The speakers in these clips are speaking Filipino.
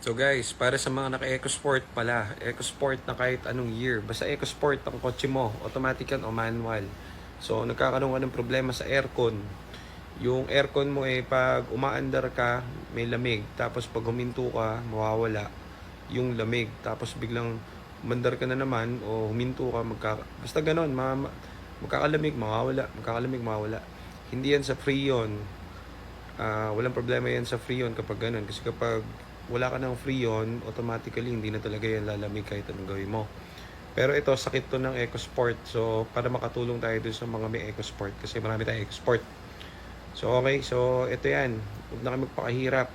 So guys, para sa mga naka-EcoSport pala, EcoSport na kahit anong year, basta EcoSport ang kotse mo, automatic yan o manual. So nagkakaroon ka ng problema sa aircon. Yung aircon mo pag umaandar ka, may lamig. Tapos pag huminto ka, mawawala yung lamig. Tapos biglang umandar ka na naman o huminto ka, basta ganon, magkakalamig, mawawala, magkakalamig, mawawala. Hindi yan sa Freon. Walang problema yan sa Freon kapag ganun. Kasi kapag wala ka ng Freon, automatically hindi na talaga yan lalamig kahit anong gawin mo. Pero ito, sakit to ng EcoSport. So, para makatulong tayo dun sa mga may EcoSport. Kasi marami tayong EcoSport. So, okay. So, ito yan. Huwag na kayo magpakahirap.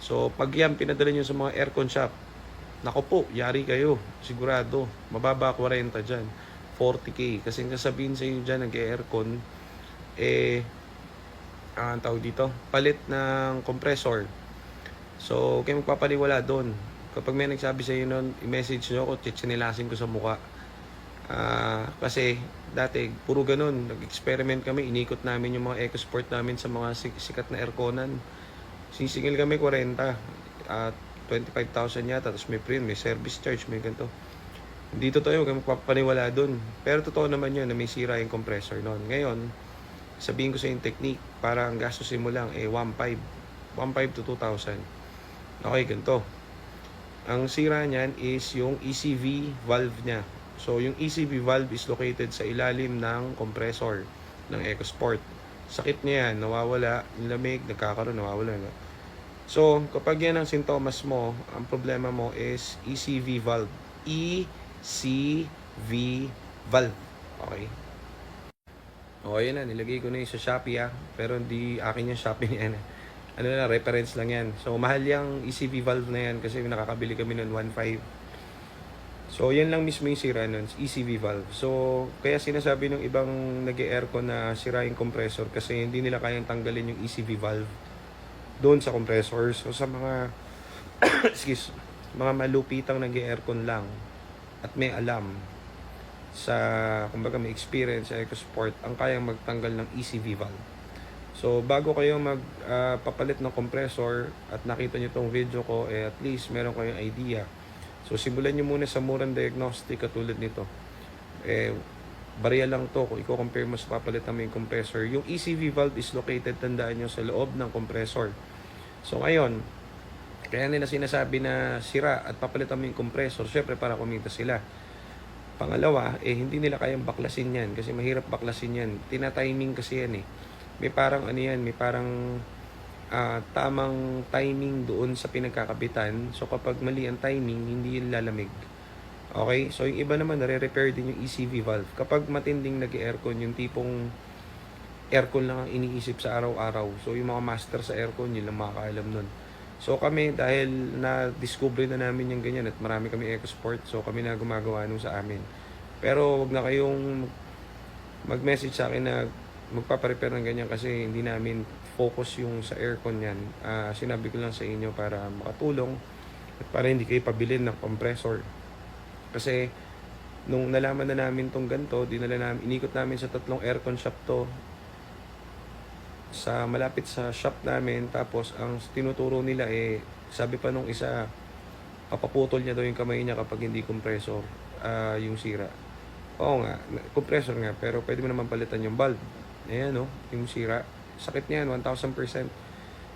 So, pag yan, pinadala nyo sa mga aircon shop, nako po, yari kayo. Sigurado. Mababa 40 dyan. 40k. Kasi sasabihin sa inyo dyan, nag-aircon, ang tawag dito, palit ng compressor. So, kayo magpapaliwala doon. Kapag may nagsabi sa inyo noon, i-message nyo ako, chichinilasin ko sa mukha. Kasi dati, puro ganun. Nag-experiment kami, inikot namin yung mga EcoSport namin sa mga sikat na airconan. Sisingil kami 40, 25,000 yata, tapos may premium, may service charge, may ganito. Hindi totoo yun, kayo magpapaniwala doon. Pero totoo naman yun na may sira yung compressor noon. Ngayon, sabihin ko sa yung technique, para ang gastusin mo lang 1.5 to 2,000. Okay, ganito. Ang sira niyan is yung ECV valve niya. So, yung ECV valve is located sa ilalim ng compressor ng EcoSport. Sakit niya yan, nawawala, yung lamig, nagkakaroon, nawawala. So, kapag yan ang sintomas mo, ang problema mo is ECV valve. ECV valve. Okay? Okay na, nilagay ko na yung sa Shopee pero hindi akin yung Shopee niya. Ano na, reference lang yan. So, mahal yung ECV valve na yan kasi nakakabili kami nun 1.5. So, yan lang mismo yung sira nun, ECV valve. So, kaya sinasabi ng ibang nag-aircon na sira yung compressor kasi hindi nila kayang tanggalin yung ECV valve doon sa compressor. So, sa mga mga malupitang nag-aircon lang at may alam kumbaga may experience sa EcoSport, ang kayang magtanggal ng ECV valve. So, bago kayo magpapalit ng compressor at nakita nyo tong video ko, at least meron kayong idea. So, simulan nyo muna sa murang diagnostic katulad nito. Barya lang to kung i-compare mo sa papalitan mo yung compressor. Yung ECV valve is located, tandaan nyo, sa loob ng compressor. So, ngayon, kaya nila sinasabi na sira at papalitan mo yung compressor, syempre para kumita sila. Pangalawa, hindi nila kayang baklasin yan kasi mahirap baklasin yan. Tina-timing kasi yan May parang may parang tamang timing doon sa pinagkakabitan. So kapag mali ang timing, hindi yun lalamig. Okay? So yung iba naman, nare-repair din yung ECV valve. Kapag matinding nag-aircon, yung tipong aircon lang ang iniisip sa araw-araw. So yung mga master sa aircon, yun lang makakaalam nun. So kami, dahil na-discover na namin yung ganyan at marami kami EcoSport, so kami na gumagawa nung sa amin. Pero wag na kayong mag-message sa akin na magpaparepair ng ganyan kasi hindi namin focus yung sa aircon yan. Sinabi ko lang sa inyo para makatulong at para hindi kayo pabilin ng compressor. Kasi nung nalaman na namin tong ganito, inikot namin sa 3 aircon shop to sa malapit sa shop namin. Tapos ang tinuturo nila sabi pa nung isa, papaputol niya daw yung kamay niya kapag hindi compressor yung sira. Oo nga, compressor nga, pero pwede mo naman palitan yung valve. Ayan yung sira. Sakit niyan, 1,000%.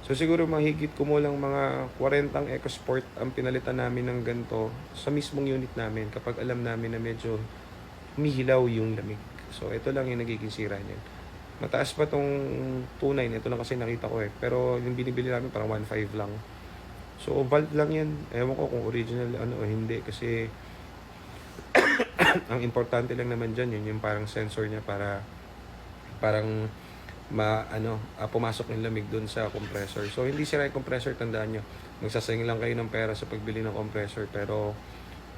So siguro mahigit kumulang mga 40 EcoSport ang pinalitan namin ng ganito sa mismong unit namin kapag alam namin na medyo humihilaw yung lamig. So ito lang yung nagiging sira niyan. Mataas pa tong 2.9, ito lang kasi nakita ko Pero yung binibili namin parang 1.5 lang. So valve lang yan. Ewan ko kung original o hindi kasi ang importante lang naman dyan yun yung parang sensor niya para parang pumasok yung lamig doon sa compressor. So hindi sira yung compressor, tandaan nyo. Magsasayang lang kayo ng pera sa pagbili ng compressor. Pero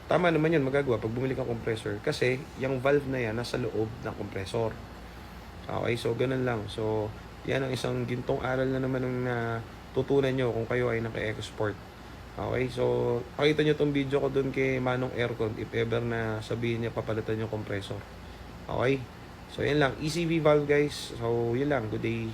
tama naman yun magagawa pag bumili kang compressor kasi yung valve na yan nasa loob ng compressor. Okay, so ganun lang. So yan ang isang gintong aral na naman na tutunan nyo kung kayo ay naka-EcoSport. Okay, so pakita nyo tong video ko doon kay Manong Aircon if ever na sabihin niya papalitan yung compressor. Okay, so yan lang, ECV valve guys. So yun lang, good day.